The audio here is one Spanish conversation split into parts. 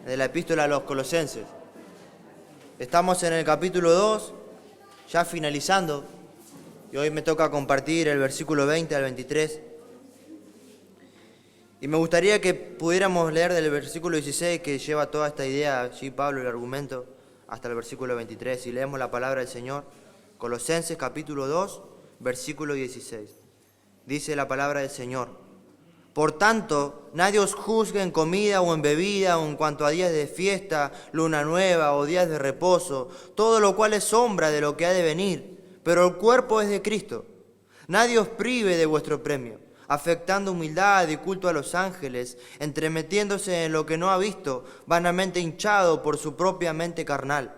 de la epístola a los Colosenses. Estamos en el capítulo 2, ya finalizando, y hoy me toca compartir el versículo 20 al 23. Y me gustaría que pudiéramos leer del versículo 16, que lleva toda esta idea, allí Pablo, el argumento, hasta el versículo 23. Y leemos la palabra del Señor, Colosenses capítulo 2, versículo 16. Dice la palabra del Señor: Por tanto, nadie os juzgue en comida o en bebida o en cuanto a días de fiesta, luna nueva o días de reposo, todo lo cual es sombra de lo que ha de venir, pero el cuerpo es de Cristo. Nadie os prive de vuestro premio, afectando humildad y culto a los ángeles, entremetiéndose en lo que no ha visto, vanamente hinchado por su propia mente carnal,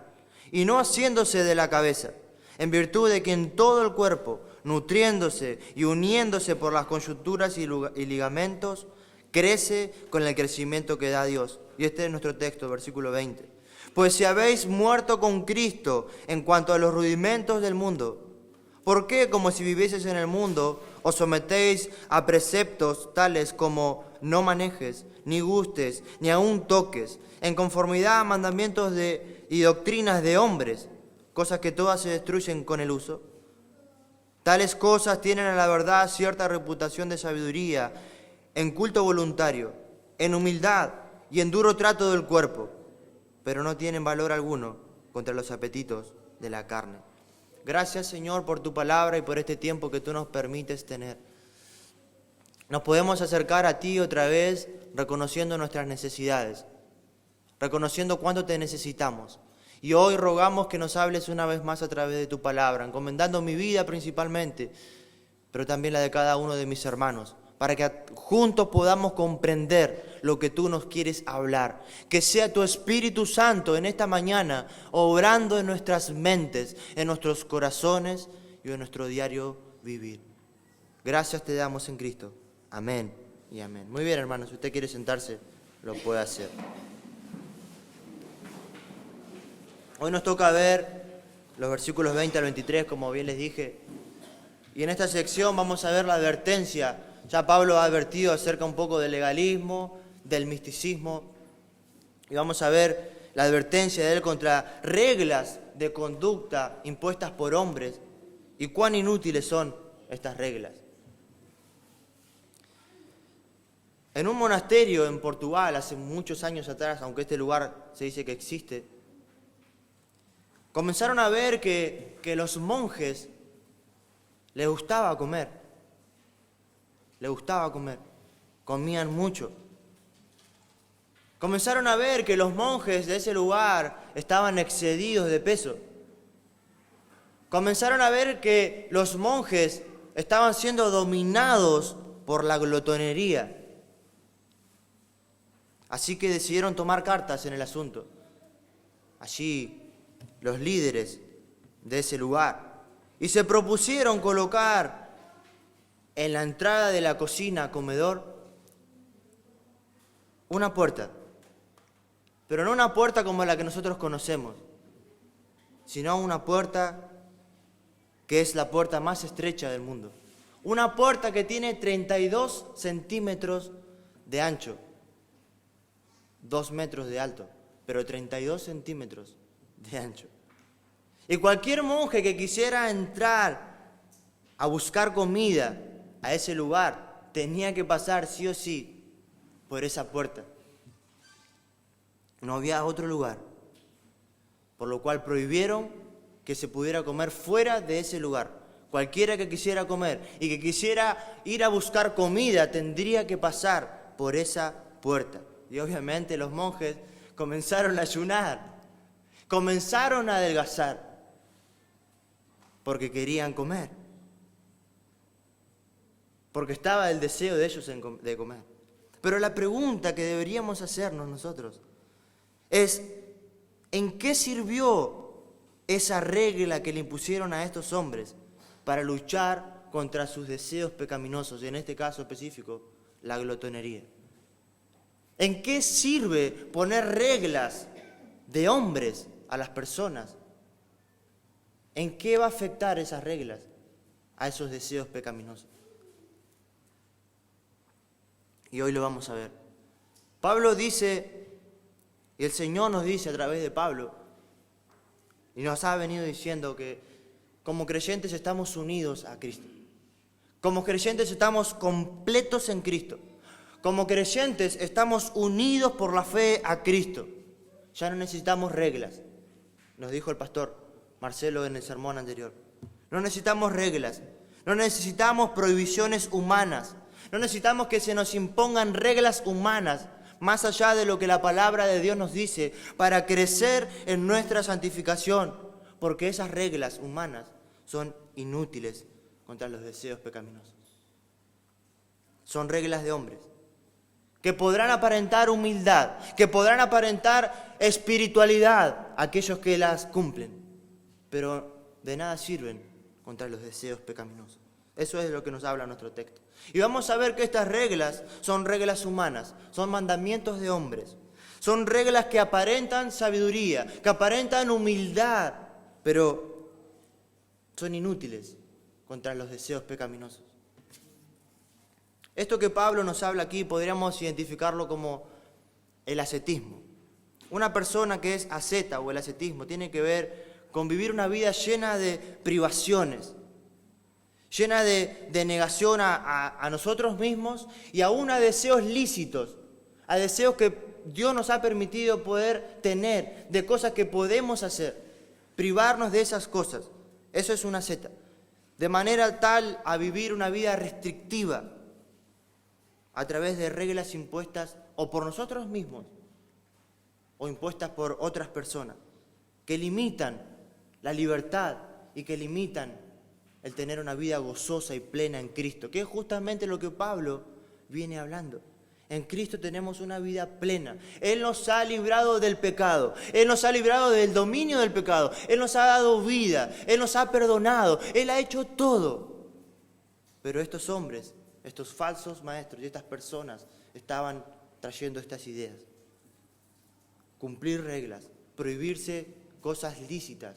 y no haciéndose de la cabeza, en virtud de que en todo el cuerpo, nutriéndose y uniéndose por las coyunturas y ligamentos, crece con el crecimiento que da Dios. Y este es nuestro texto, versículo 20. Pues si habéis muerto con Cristo en cuanto a los rudimentos del mundo, ¿por qué, como si vivieseis en el mundo, os sometéis a preceptos tales como no manejes, ni gustes, ni aun toques, en conformidad a mandamientos y doctrinas de hombres, cosas que todas se destruyen con el uso? Tales cosas tienen a la verdad cierta reputación de sabiduría, en culto voluntario, en humildad y en duro trato del cuerpo, pero no tienen valor alguno contra los apetitos de la carne. Gracias, Señor, por tu palabra y por este tiempo que tú nos permites tener. Nos podemos acercar a ti otra vez reconociendo nuestras necesidades, reconociendo cuánto te necesitamos. Y hoy rogamos que nos hables una vez más a través de tu palabra, encomendando mi vida principalmente, pero también la de cada uno de mis hermanos, para que juntos podamos comprender lo que tú nos quieres hablar. Que sea tu Espíritu Santo en esta mañana, obrando en nuestras mentes, en nuestros corazones y en nuestro diario vivir. Gracias te damos en Cristo. Amén y amén. Muy bien, hermanos, si usted quiere sentarse, lo puede hacer. Hoy nos toca ver los versículos 20 al 23, como bien les dije. Y en esta sección vamos a ver la advertencia. Ya Pablo ha advertido acerca un poco del legalismo, del misticismo. Y vamos a ver la advertencia de él contra reglas de conducta impuestas por hombres y cuán inútiles son estas reglas. En un monasterio en Portugal, hace muchos años atrás, aunque este lugar se dice que existe, comenzaron a ver que los monjes les gustaba comer. Comían mucho. Comenzaron a ver que los monjes de ese lugar estaban excedidos de peso. Comenzaron a ver que los monjes estaban siendo dominados por la glotonería. Así que decidieron tomar cartas en el asunto. Allí los líderes de ese lugar, y se propusieron colocar en la entrada de la cocina, comedor, una puerta, pero no una puerta como la que nosotros conocemos, sino una puerta que es la puerta más estrecha del mundo, una puerta que tiene 32 centímetros de ancho, 2 metros de alto, pero 32 centímetros de ancho. Y cualquier monje que quisiera entrar a buscar comida a ese lugar tenía que pasar sí o sí por esa puerta. No había otro lugar, por lo cual prohibieron que se pudiera comer fuera de ese lugar. Cualquiera que quisiera comer y que quisiera ir a buscar comida tendría que pasar por esa puerta. Y obviamente los monjes comenzaron a ayunar. Comenzaron a adelgazar porque querían comer, porque estaba el deseo de ellos de comer. Pero la pregunta que deberíamos hacernos nosotros es: ¿en qué sirvió esa regla que le impusieron a estos hombres para luchar contra sus deseos pecaminosos, y en este caso específico, la glotonería? ¿En qué sirve poner reglas de hombres a las personas? ¿En qué va a afectar esas reglas a esos deseos pecaminosos? Y hoy lo vamos a ver. Pablo dice Y el Señor nos dice a través de Pablo, y nos ha venido diciendo que como creyentes estamos unidos a Cristo. Como creyentes estamos completos en Cristo. Como creyentes estamos unidos por la fe a Cristo. Ya no necesitamos reglas, nos dijo el pastor Marcelo en el sermón anterior. No necesitamos reglas, no necesitamos prohibiciones humanas, no necesitamos que se nos impongan reglas humanas, más allá de lo que la palabra de Dios nos dice, para crecer en nuestra santificación, porque esas reglas humanas son inútiles contra los deseos pecaminosos. Son reglas de hombres, que podrán aparentar humildad, que podrán aparentar espiritualidad a aquellos que las cumplen, pero de nada sirven contra los deseos pecaminosos. Eso es de lo que nos habla nuestro texto. Y vamos a ver que estas reglas son reglas humanas, son mandamientos de hombres, son reglas que aparentan sabiduría, que aparentan humildad, pero son inútiles contra los deseos pecaminosos. Esto que Pablo nos habla aquí podríamos identificarlo como el ascetismo. Una persona que es asceta o el ascetismo tiene que ver con vivir una vida llena de privaciones, llena de negación a nosotros mismos y aún a deseos lícitos, a deseos que Dios nos ha permitido poder tener, de cosas que podemos hacer, privarnos de esas cosas. Eso es una asceta. De manera tal a vivir una vida restrictiva a través de reglas impuestas o por nosotros mismos o impuestas por otras personas que limitan la libertad y que limitan el tener una vida gozosa y plena en Cristo, que es justamente lo que Pablo viene hablando. En Cristo tenemos una vida plena. Él nos ha librado del pecado. Él nos ha librado del dominio del pecado. Él nos ha dado vida. Él nos ha perdonado. Él ha hecho todo. Pero estos hombres, estos falsos maestros y estas personas estaban trayendo estas ideas. Cumplir reglas, prohibirse cosas lícitas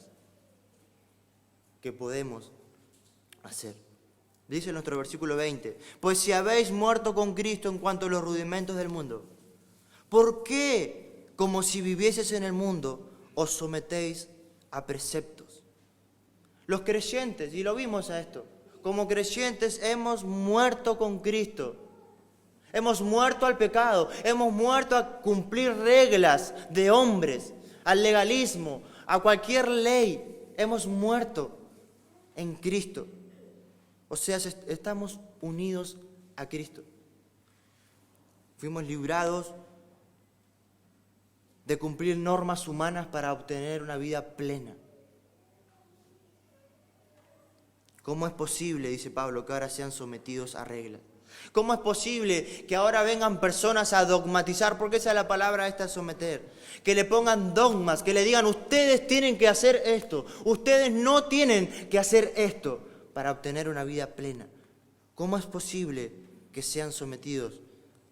que podemos hacer. Dice nuestro versículo 20, pues si habéis muerto con Cristo en cuanto a los rudimentos del mundo, ¿por qué, como si vivieseis en el mundo, os sometéis a preceptos? Los creyentes, y lo vimos a esto, como creyentes hemos muerto con Cristo. Hemos muerto al pecado, hemos muerto a cumplir reglas de hombres, al legalismo, a cualquier ley. Hemos muerto en Cristo. O sea, estamos unidos a Cristo. Fuimos librados de cumplir normas humanas para obtener una vida plena. ¿Cómo es posible, dice Pablo, que ahora sean sometidos a reglas? ¿Cómo es posible que ahora vengan personas a dogmatizar? Porque esa es la palabra esta, someter. Que le pongan dogmas, que le digan, ustedes tienen que hacer esto, ustedes no tienen que hacer esto para obtener una vida plena. ¿Cómo es posible que sean sometidos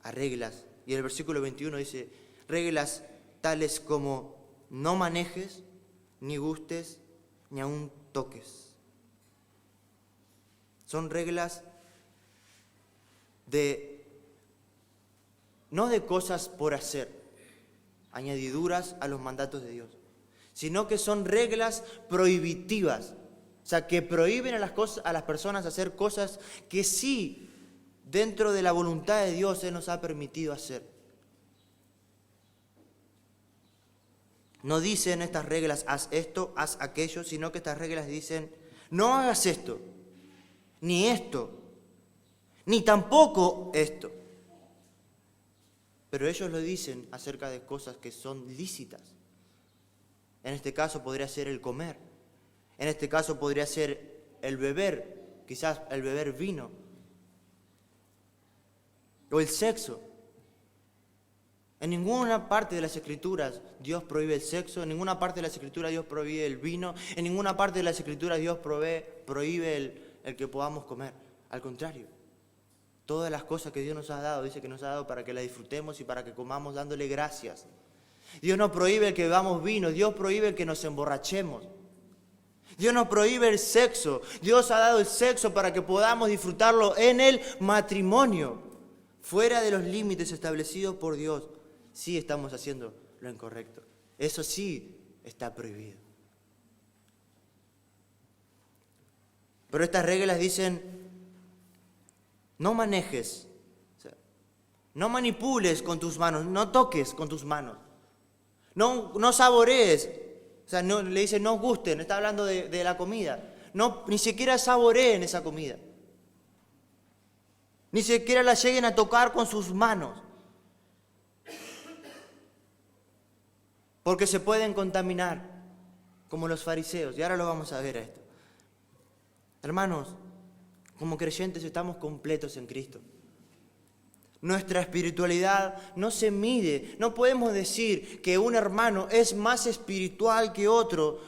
a reglas? Y el versículo 21 dice, reglas tales como no manejes, ni gustes, ni aun toques. Son reglas no de cosas por hacer, añadiduras a los mandatos de Dios, sino que son reglas prohibitivas. O sea, que prohíben a las personas hacer cosas que sí, dentro de la voluntad de Dios, Él nos ha permitido hacer. No dicen estas reglas, haz esto, haz aquello, sino que estas reglas dicen, no hagas esto, ni tampoco esto. Pero ellos lo dicen acerca de cosas que son lícitas. En este caso podría ser el comer. En este caso podría ser el beber, quizás el beber vino. O el sexo. En ninguna parte de las Escrituras Dios prohíbe el sexo, en ninguna parte de las Escrituras Dios prohíbe el vino, en ninguna parte de las Escrituras Dios prohíbe el que podamos comer. Al contrario, todas las cosas que Dios nos ha dado, dice que nos ha dado para que las disfrutemos y para que comamos dándole gracias. Dios no prohíbe el que bebamos vino, Dios prohíbe el que nos emborrachemos. Dios nos prohíbe el sexo. Dios ha dado el sexo para que podamos disfrutarlo en el matrimonio. Fuera de los límites establecidos por Dios, sí estamos haciendo lo incorrecto. Eso sí está prohibido. Pero estas reglas dicen, no manejes, o sea, no manipules con tus manos, no toques con tus manos, no saborees, o sea, no, le dice no gusten, está hablando de la comida, no, ni siquiera saboreen esa comida, ni siquiera la lleguen a tocar con sus manos, porque se pueden contaminar, como los fariseos, y ahora lo vamos a ver a esto. Hermanos, como creyentes estamos completos en Cristo. Nuestra espiritualidad no se mide. No podemos decir que un hermano es más espiritual que otro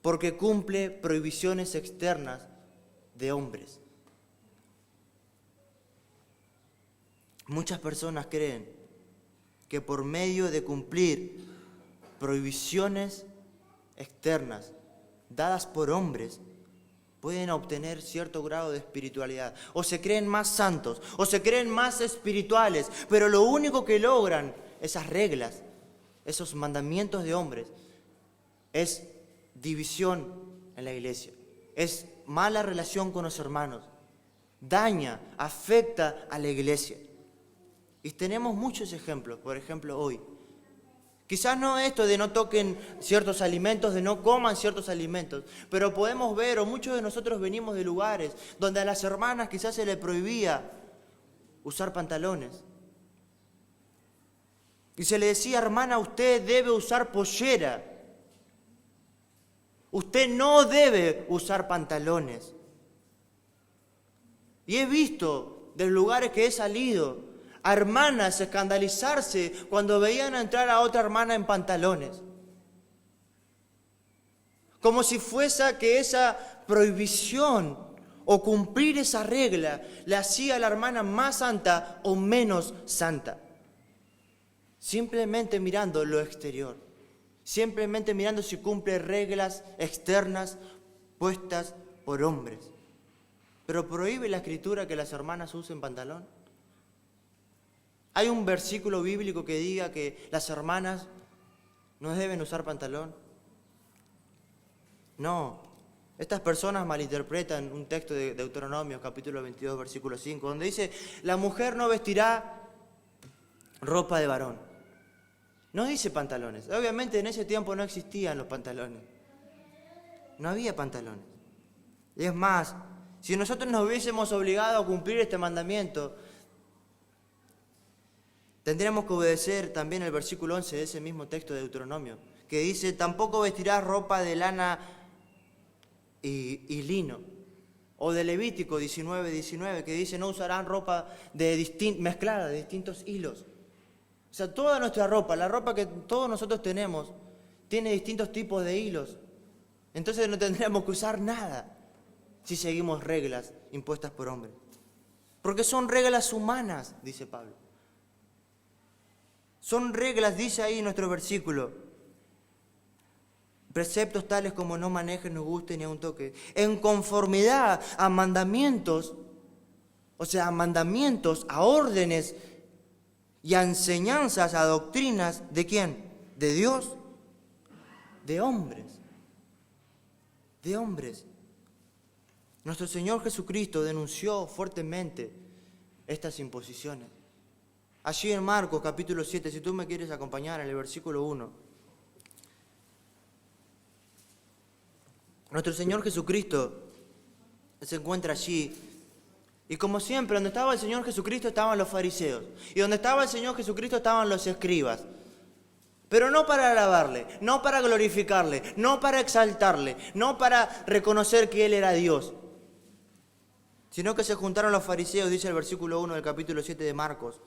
porque cumple prohibiciones externas de hombres. Muchas personas creen que por medio de cumplir prohibiciones externas dadas por hombres, pueden obtener cierto grado de espiritualidad, o se creen más santos, o se creen más espirituales, pero lo único que logran esas reglas, esos mandamientos de hombres, es división en la iglesia, es mala relación con los hermanos, daña, afecta a la iglesia. Y tenemos muchos ejemplos, por ejemplo hoy. Quizás no esto de no toquen ciertos alimentos, de no coman ciertos alimentos, pero podemos ver, o muchos de nosotros venimos de lugares donde a las hermanas quizás se les prohibía usar pantalones. Y se le decía, hermana, usted debe usar pollera. Usted no debe usar pantalones. Y he visto de lugares que he salido a hermanas escandalizarse cuando veían entrar a otra hermana en pantalones. Como si fuese que esa prohibición o cumplir esa regla le hacía a la hermana más santa o menos santa. Simplemente mirando lo exterior. Simplemente mirando si cumple reglas externas puestas por hombres. Pero ¿prohíbe la Escritura que las hermanas usen pantalón? ¿Hay un versículo bíblico que diga que las hermanas no deben usar pantalón? No. Estas personas malinterpretan un texto de Deuteronomio, capítulo 22, versículo 5, donde dice, la mujer no vestirá ropa de varón. No dice pantalones. Obviamente en ese tiempo no existían los pantalones. No había pantalones. Y es más, si nosotros nos hubiésemos obligado a cumplir este mandamiento, tendríamos que obedecer también el versículo 11 de ese mismo texto de Deuteronomio, que dice, tampoco vestirás ropa de lana y lino. O de Levítico 19, que dice, no usarán ropa mezclada de distintos hilos. O sea, toda nuestra ropa, la ropa que todos nosotros tenemos, tiene distintos tipos de hilos. Entonces no tendríamos que usar nada si seguimos reglas impuestas por hombres. Porque son reglas humanas, dice Pablo. Son reglas, dice ahí nuestro versículo. Preceptos tales como no manejes, no guste ni a un toque. En conformidad a mandamientos, o sea, a mandamientos, a órdenes y a enseñanzas, a doctrinas, ¿de quién? ¿De Dios? De hombres. De hombres. Nuestro Señor Jesucristo denunció fuertemente estas imposiciones. Allí en Marcos capítulo 7, si tú me quieres acompañar en el versículo 1. Nuestro Señor Jesucristo se encuentra allí. Y como siempre, donde estaba el Señor Jesucristo estaban los fariseos. Y donde estaba el Señor Jesucristo estaban los escribas. Pero no para alabarle, no para glorificarle, no para exaltarle, no para reconocer que Él era Dios. Sino que se juntaron los fariseos, dice el versículo 1 del capítulo 7 de Marcos.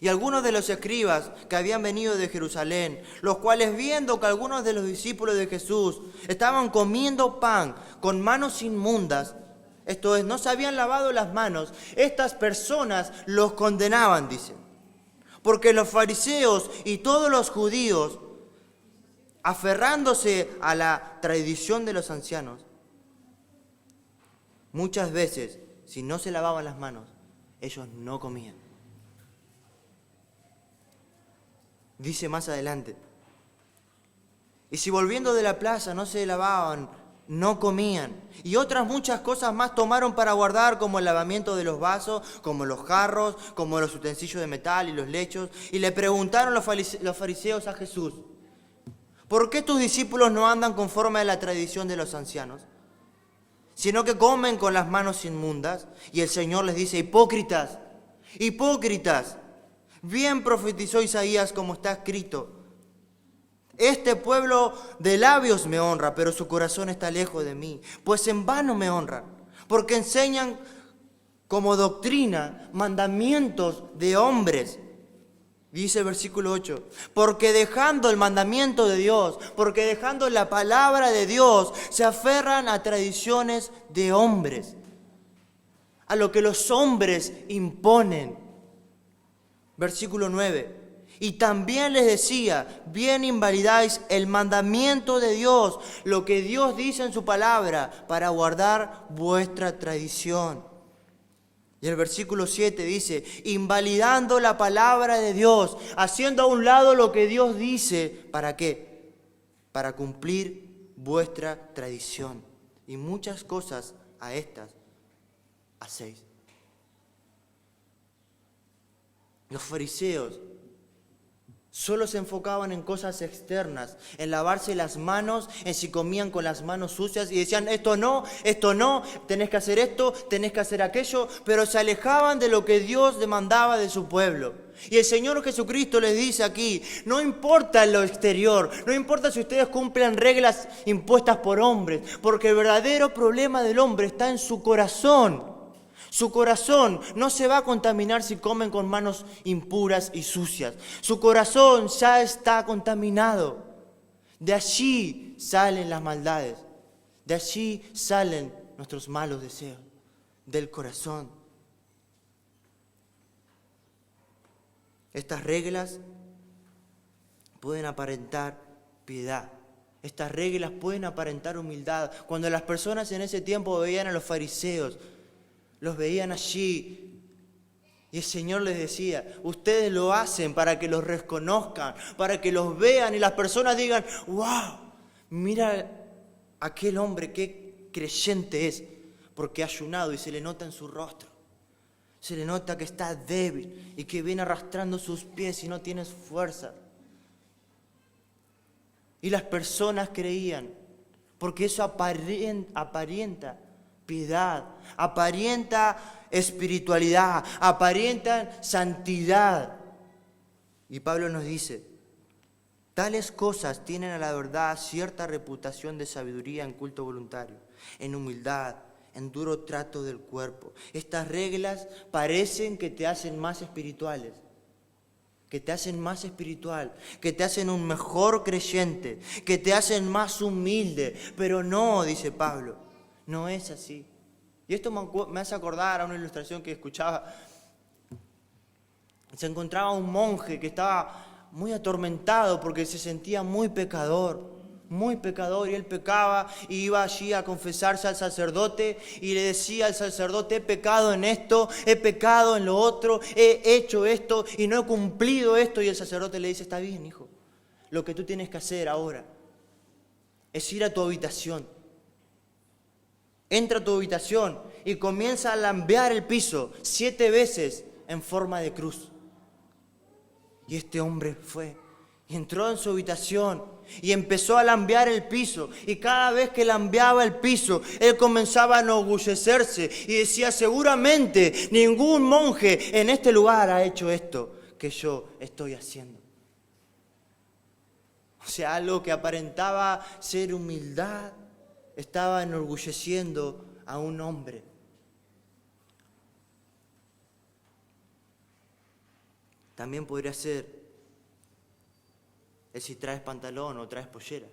Y algunos de los escribas que habían venido de Jerusalén, los cuales viendo que algunos de los discípulos de Jesús estaban comiendo pan con manos inmundas, esto es, no se habían lavado las manos, estas personas los condenaban, dice. Porque los fariseos y todos los judíos, aferrándose a la tradición de los ancianos, muchas veces, si no se lavaban las manos, ellos no comían. Dice más adelante: y si volviendo de la plaza no se lavaban, no comían. Y otras muchas cosas más tomaron para guardar, como el lavamiento de los vasos, como los jarros, como los utensilios de metal y los lechos. Y le preguntaron los fariseos a Jesús: ¿por qué tus discípulos no andan conforme a la tradición de los ancianos, sino que comen con las manos inmundas? Y el Señor les dice: hipócritas, hipócritas, bien profetizó Isaías como está escrito: este pueblo de labios me honra, pero su corazón está lejos de mí, pues en vano me honran, porque enseñan como doctrina mandamientos de hombres. Dice el versículo 8, porque dejando el mandamiento de Dios, porque dejando la palabra de Dios, se aferran a tradiciones de hombres, a lo que los hombres imponen. Versículo 9, y también les decía: bien invalidáis el mandamiento de Dios, lo que Dios dice en su palabra, para guardar vuestra tradición. Y el versículo 7 dice: invalidando la palabra de Dios, haciendo a un lado lo que Dios dice. ¿Para qué? Para cumplir vuestra tradición. Y muchas cosas a estas hacéis. Los fariseos solo se enfocaban en cosas externas, en lavarse las manos, en si comían con las manos sucias, y decían: esto no, tenés que hacer esto, tenés que hacer aquello, pero se alejaban de lo que Dios demandaba de su pueblo. Y el Señor Jesucristo les dice aquí: no importa lo exterior, no importa si ustedes cumplen reglas impuestas por hombres, porque el verdadero problema del hombre está en su corazón. Su corazón no se va a contaminar si comen con manos impuras y sucias. Su corazón ya está contaminado. De allí salen las maldades. De allí salen nuestros malos deseos. Del corazón. Estas reglas pueden aparentar piedad. Estas reglas pueden aparentar humildad. Cuando las personas en ese tiempo veían a los fariseos, los veían allí, y el Señor les decía: ustedes lo hacen para que los reconozcan, para que los vean y las personas digan: wow, mira aquel hombre, qué creyente es, porque ha ayunado y se le nota en su rostro, se le nota que está débil y que viene arrastrando sus pies y no tiene fuerza. Y las personas creían, porque eso aparenta piedad, aparenta espiritualidad, aparenta santidad. Y Pablo nos dice: tales cosas tienen a la verdad cierta reputación de sabiduría en culto voluntario, en humildad, en duro trato del cuerpo. Estas reglas parecen que te hacen más espirituales, que te hacen más espiritual, que te hacen un mejor creyente, que te hacen más humilde, pero no, dice Pablo. No es así. Y esto me hace acordar a una ilustración que escuchaba. Se encontraba un monje que estaba muy atormentado porque se sentía muy pecador, y él pecaba y iba allí a confesarse al sacerdote y le decía al sacerdote: he pecado en esto, he pecado en lo otro, he hecho esto y no he cumplido esto. Y el sacerdote le dice: está bien, hijo, lo que tú tienes que hacer ahora es ir a tu habitación. Entra a tu habitación y comienza a lambear el piso 7 veces en forma de cruz. Y este hombre fue y entró en su habitación y empezó a lambear el piso. Y cada vez que lambeaba el piso, él comenzaba a enorgullecerse y decía: seguramente ningún monje en este lugar ha hecho esto que yo estoy haciendo. O sea, algo que aparentaba ser humildad estaba enorgulleciendo a un hombre. También podría ser si traes pantalón o traes pollera.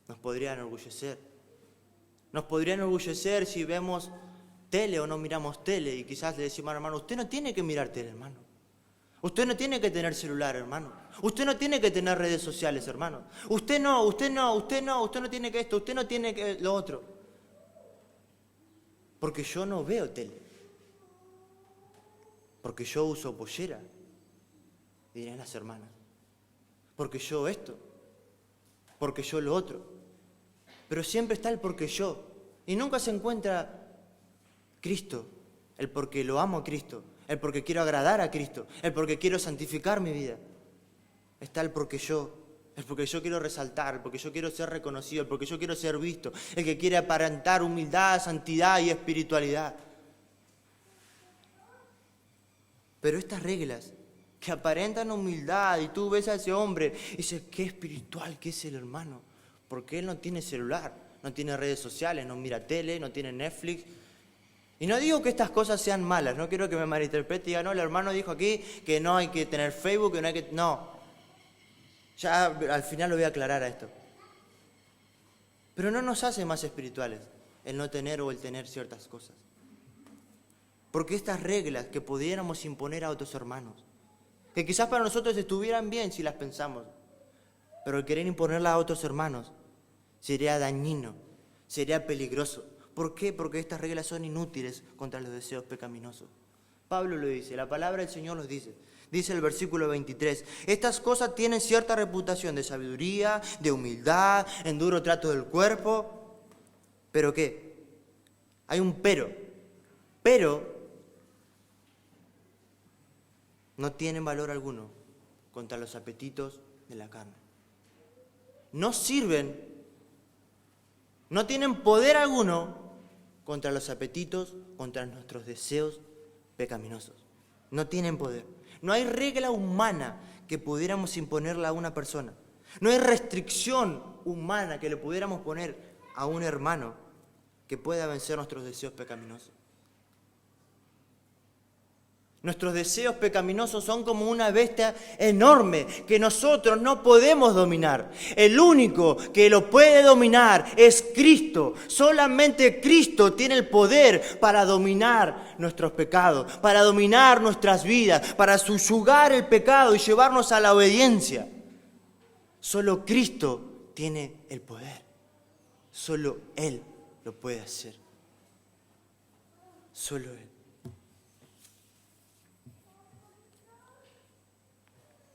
Nos podría enorgullecer. Nos podría enorgullecer si vemos tele o no miramos tele. Y quizás le decimos: hermano, usted no tiene que mirar tele, hermano. Usted no tiene que tener celular, hermano. Usted no tiene que tener redes sociales, hermano. Usted no tiene que esto, usted no tiene que lo otro. Porque yo no veo tele. Porque yo uso pollera. Dirían las hermanas. Porque yo esto, porque yo lo otro. Pero siempre está el porque yo. Y nunca se encuentra Cristo, el porque lo amo a Cristo, el porque quiero agradar a Cristo, el porque quiero santificar mi vida. Está el porque yo quiero resaltar, el porque yo quiero ser reconocido, el porque yo quiero ser visto, el que quiere aparentar humildad, santidad y espiritualidad. Pero estas reglas que aparentan humildad y tú ves a ese hombre y dices, qué espiritual que es el hermano, porque él no tiene celular, no tiene redes sociales, no mira tele, no tiene Netflix. Y no digo que estas cosas sean malas, no quiero que me malinterprete y diga, no, el hermano dijo aquí que no hay que tener Facebook, que no hay que... No, ya al final lo voy a aclarar a esto. Pero no nos hace más espirituales el no tener o el tener ciertas cosas. Porque estas reglas que pudiéramos imponer a otros hermanos, que quizás para nosotros estuvieran bien si las pensamos, pero el querer imponerlas a otros hermanos sería dañino, sería peligroso. ¿Por qué? Porque estas reglas son inútiles contra los deseos pecaminosos. Pablo lo dice, la palabra del Señor los dice. Dice el versículo 23, estas cosas tienen cierta reputación de sabiduría, de humildad, en duro trato del cuerpo. ¿Pero qué? Hay un pero. Pero no tienen valor alguno contra los apetitos de la carne. No sirven, no tienen poder alguno contra los apetitos, contra nuestros deseos pecaminosos. No tienen poder. No hay regla humana que pudiéramos imponerle a una persona. No hay restricción humana que le pudiéramos poner a un hermano que pueda vencer nuestros deseos pecaminosos. Nuestros deseos pecaminosos son como una bestia enorme que nosotros no podemos dominar. El único que lo puede dominar es Cristo. Solamente Cristo tiene el poder para dominar nuestros pecados, para dominar nuestras vidas, para subyugar el pecado y llevarnos a la obediencia. Solo Cristo tiene el poder. Solo Él lo puede hacer. Solo Él.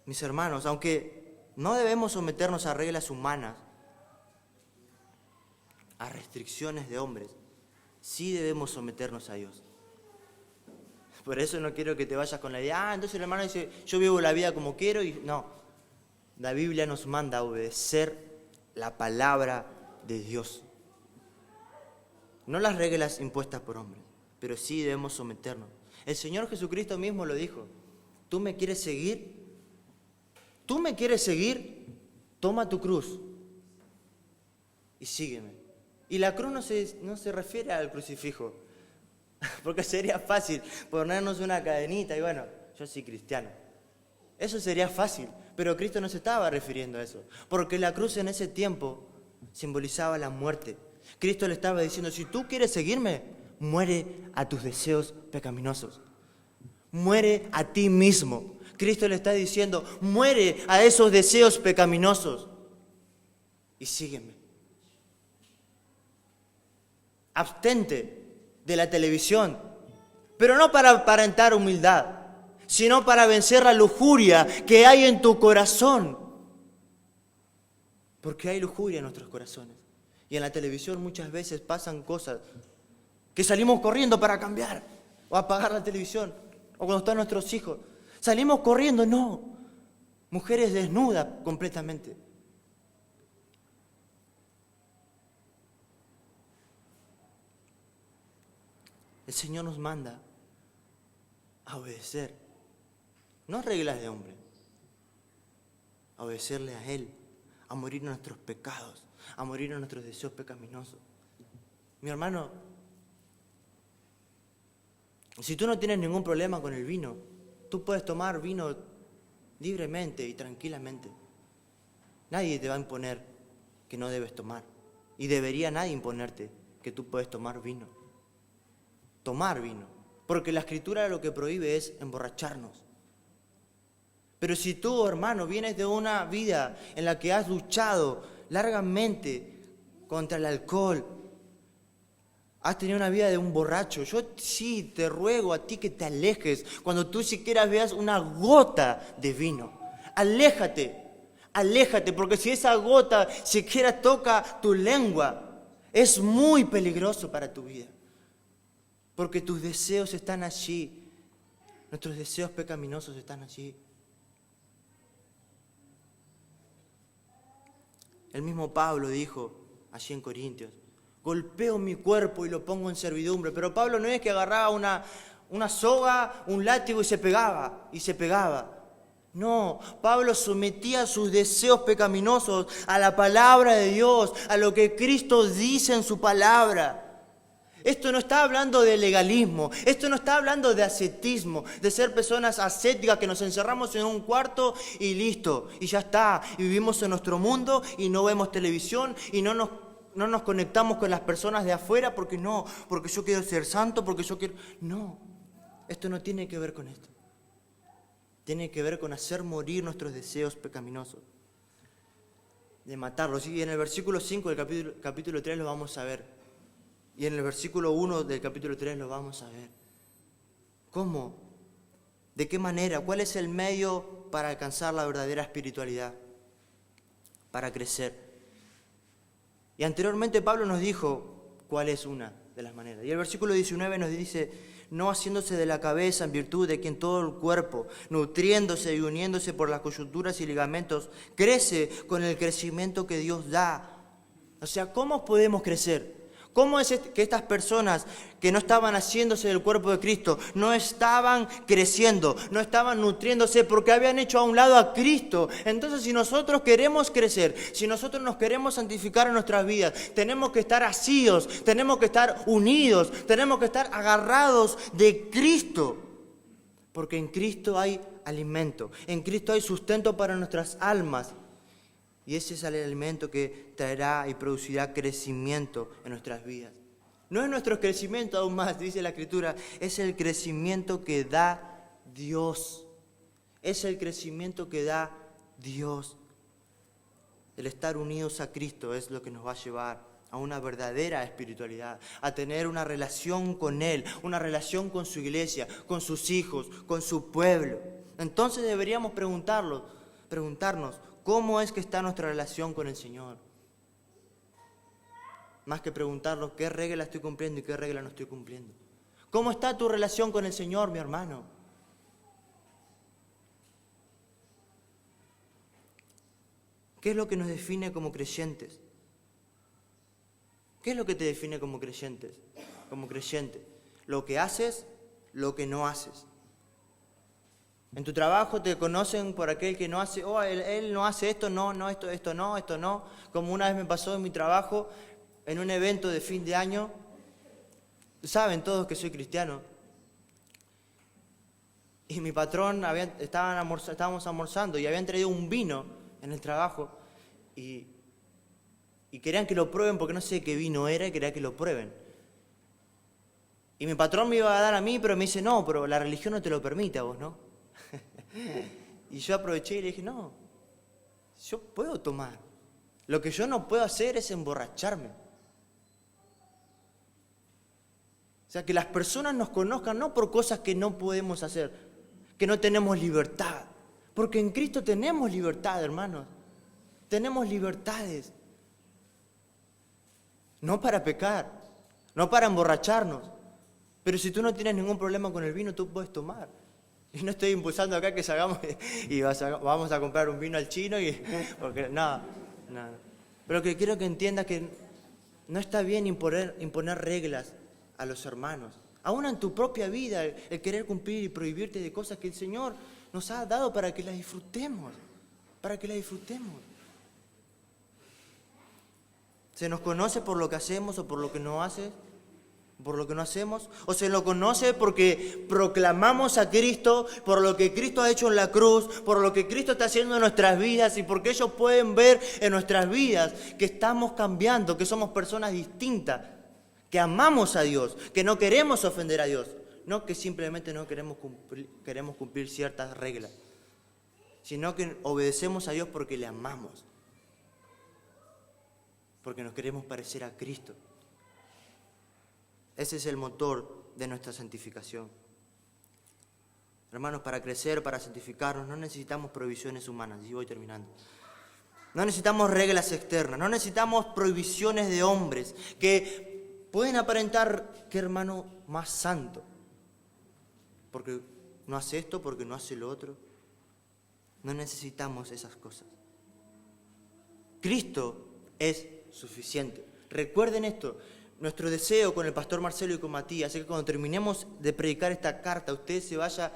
Mis hermanos, aunque no debemos someternos a reglas humanas, a restricciones de hombres, sí debemos someternos a Dios. Por eso no quiero que te vayas con la idea, entonces el hermano dice, yo vivo la vida como quiero y no. La Biblia nos manda a obedecer la palabra de Dios. No las reglas impuestas por hombres, pero sí debemos someternos. El Señor Jesucristo mismo lo dijo, ¿tú me quieres seguir? ¿Tú me quieres seguir? Toma tu cruz y sígueme. Y la cruz no se refiere al crucifijo, porque sería fácil ponernos una cadenita y bueno, yo soy cristiano. Eso sería fácil, pero Cristo no se estaba refiriendo a eso, porque la cruz en ese tiempo simbolizaba la muerte. Cristo le estaba diciendo, si tú quieres seguirme, muere a tus deseos pecaminosos. Muere a ti mismo. Cristo le está diciendo, muere a esos deseos pecaminosos y sígueme. Abstente de la televisión, pero no para aparentar humildad, sino para vencer la lujuria que hay en tu corazón. Porque hay lujuria en nuestros corazones. Y en la televisión muchas veces pasan cosas que salimos corriendo para cambiar o apagar la televisión. O cuando están nuestros hijos. Salimos corriendo, no. Mujeres desnudas completamente. El Señor nos manda a obedecer. No reglas de hombre. A obedecerle a Él. A morir en nuestros pecados. A morir en nuestros deseos pecaminosos. Mi hermano, si tú no tienes ningún problema con el vino, tú puedes tomar vino libremente y tranquilamente. Nadie te va a imponer que no debes tomar. Y debería nadie imponerte que tú puedes tomar vino. Tomar vino. Porque la Escritura lo que prohíbe es emborracharnos. Pero si tú, hermano, vienes de una vida en la que has luchado largamente contra el alcohol, Has tenido una vida de un borracho. Yo sí te ruego a ti que te alejes cuando tú siquiera veas una gota de vino. Aléjate, aléjate, porque si esa gota siquiera toca tu lengua, es muy peligroso para tu vida. Porque tus deseos están allí. Nuestros deseos pecaminosos están allí. El mismo Pablo dijo allí en Corintios: golpeo mi cuerpo y lo pongo en servidumbre. Pero Pablo no es que agarraba una soga, un látigo y se pegaba. No, Pablo sometía sus deseos pecaminosos a la palabra de Dios, a lo que Cristo dice en su palabra. Esto no está hablando de legalismo, esto no está hablando de ascetismo, de ser personas ascéticas que nos encerramos en un cuarto y listo, y ya está, y vivimos en nuestro mundo y no vemos televisión y no nos conectamos con las personas de afuera porque yo quiero ser santo, porque yo quiero... No, esto no tiene que ver con esto. Tiene que ver con hacer morir nuestros deseos pecaminosos, de matarlos. Y en el versículo 5 del capítulo 3 lo vamos a ver. Y en el versículo 1 del capítulo 3 lo vamos a ver. ¿Cómo? ¿De qué manera? ¿Cuál es el medio para alcanzar la verdadera espiritualidad? Para crecer. Y anteriormente Pablo nos dijo cuál es una de las maneras. Y el versículo 19 nos dice: no haciéndose de la cabeza en virtud de quien todo el cuerpo, nutriéndose y uniéndose por las coyunturas y ligamentos, crece con el crecimiento que Dios da. O sea, ¿cómo podemos crecer? ¿Cómo es que estas personas que no estaban haciéndose del cuerpo de Cristo, no estaban creciendo, no estaban nutriéndose porque habían hecho a un lado a Cristo? Entonces, si nosotros queremos crecer, si nosotros nos queremos santificar en nuestras vidas, tenemos que estar asidos, tenemos que estar unidos, tenemos que estar agarrados de Cristo. Porque en Cristo hay alimento, en Cristo hay sustento para nuestras almas. Y ese es el alimento que traerá y producirá crecimiento en nuestras vidas. No es nuestro crecimiento aún más, dice la Escritura, es el crecimiento que da Dios. Es el crecimiento que da Dios. El estar unidos a Cristo es lo que nos va a llevar a una verdadera espiritualidad, a tener una relación con Él, una relación con su iglesia, con sus hijos, con su pueblo. Entonces deberíamos preguntarnos, ¿cómo es que está nuestra relación con el Señor? Más que preguntarnos qué regla estoy cumpliendo y qué regla no estoy cumpliendo. ¿Cómo está tu relación con el Señor, mi hermano? ¿Qué es lo que nos define como creyentes? ¿Qué es lo que te define como creyentes? Como creyente. Lo que haces, lo que no haces. En tu trabajo te conocen por aquel que no hace, él no hace esto, esto no. Como una vez me pasó en mi trabajo, en un evento de fin de año. Saben todos que soy cristiano. Y mi patrón, estábamos almorzando y habían traído un vino en el trabajo. Y querían que lo prueben porque no sé qué vino era y quería que lo prueben. Y mi patrón me iba a dar a mí, pero me dice, no, pero la religión no te lo permite a vos, ¿no? Y yo aproveché y le dije, no, yo puedo tomar. Lo que yo no puedo hacer es emborracharme. O sea, que las personas nos conozcan no por cosas que no podemos hacer, que no tenemos libertad. Porque en Cristo tenemos libertad, hermanos. Tenemos libertades. No para pecar, no para emborracharnos. Pero si tú no tienes ningún problema con el vino, tú puedes tomar. Y no estoy impulsando acá que salgamos y vamos a comprar un vino al chino porque no. Pero que quiero que entiendas que no está bien imponer reglas a los hermanos. Aún en tu propia vida, el querer cumplir y prohibirte de cosas que el Señor nos ha dado para que las disfrutemos. ¿Se nos conoce por lo que hacemos o por lo que no hacemos? ¿O se lo conoce porque proclamamos a Cristo, por lo que Cristo ha hecho en la cruz, por lo que Cristo está haciendo en nuestras vidas y porque ellos pueden ver en nuestras vidas que estamos cambiando, que somos personas distintas, que amamos a Dios, que no queremos ofender a Dios, no que simplemente no queremos cumplir ciertas reglas, sino que obedecemos a Dios porque le amamos, porque nos queremos parecer a Cristo. Ese es el motor de nuestra santificación. Hermanos, para crecer, para santificarnos, no necesitamos provisiones humanas. Y voy terminando. No necesitamos reglas externas, no necesitamos prohibiciones de hombres que pueden aparentar que hermano más santo. Porque no hace esto, porque no hace lo otro. No necesitamos esas cosas. Cristo es suficiente. Recuerden esto, nuestro deseo con el pastor Marcelo y con Matías es que cuando terminemos de predicar esta carta, usted se vaya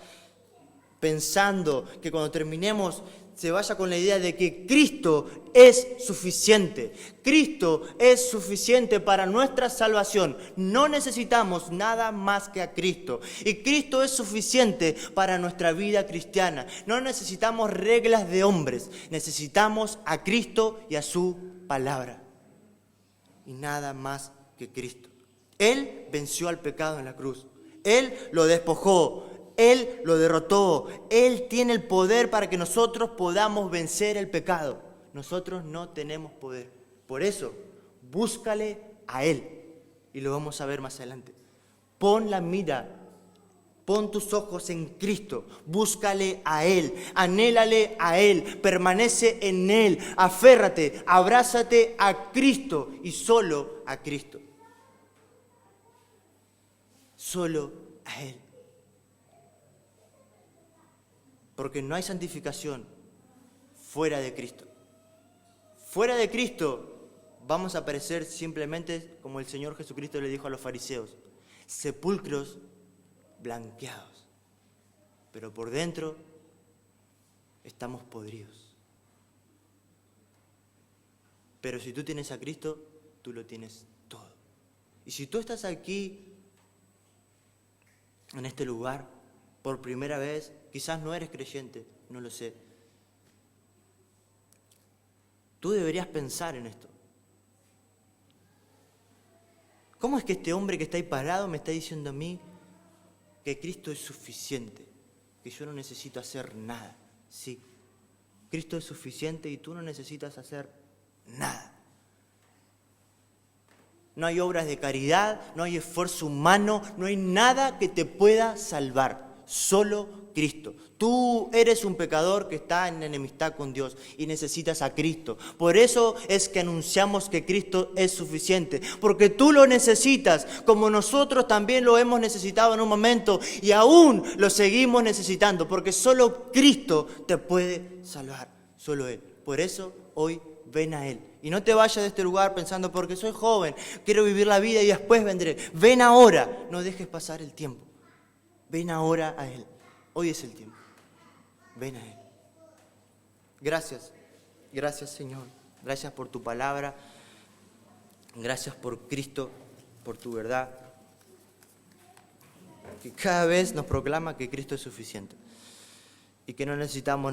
pensando, que cuando terminemos se vaya con la idea de que Cristo es suficiente. Cristo es suficiente para nuestra salvación. No necesitamos nada más que a Cristo. Y Cristo es suficiente para nuestra vida cristiana. No necesitamos reglas de hombres. Necesitamos a Cristo y a su palabra. Y nada más que Cristo. Él venció al pecado en la cruz. Él lo despojó. Él lo derrotó. Él tiene el poder para que nosotros podamos vencer el pecado. Nosotros no tenemos poder. Por eso, búscale a Él. Y lo vamos a ver más adelante. Pon la mira, pon tus ojos en Cristo. Búscale a Él. Anhélale a Él. Permanece en Él. Aférrate, abrázate a Cristo y solo a Cristo. Solo a Él. Porque no hay santificación fuera de Cristo. Fuera de Cristo vamos a parecer simplemente como el Señor Jesucristo le dijo a los fariseos, sepulcros blanqueados. Pero por dentro estamos podridos. Pero si tú tienes a Cristo, tú lo tienes todo. Y si tú estás aquí, en este lugar, por primera vez, quizás no eres creyente, no lo sé. Tú deberías pensar en esto. ¿Cómo es que este hombre que está ahí parado me está diciendo a mí que Cristo es suficiente? Que yo no necesito hacer nada. Sí, Cristo es suficiente y tú no necesitas hacer nada. No hay obras de caridad, no hay esfuerzo humano, no hay nada que te pueda salvar. Solo Cristo. Tú eres un pecador que está en enemistad con Dios y necesitas a Cristo. Por eso es que anunciamos que Cristo es suficiente. Porque tú lo necesitas, como nosotros también lo hemos necesitado en un momento y aún lo seguimos necesitando. Porque solo Cristo te puede salvar. Solo Él. Por eso hoy ven a Él. Y no te vayas de este lugar pensando, porque soy joven, quiero vivir la vida y después vendré. Ven ahora, no dejes pasar el tiempo. Ven ahora a Él. Hoy es el tiempo. Ven a Él. Gracias. Gracias, Señor. Gracias por tu palabra. Gracias por Cristo, por tu verdad. Que cada vez nos proclama que Cristo es suficiente. Y que no necesitamos nada.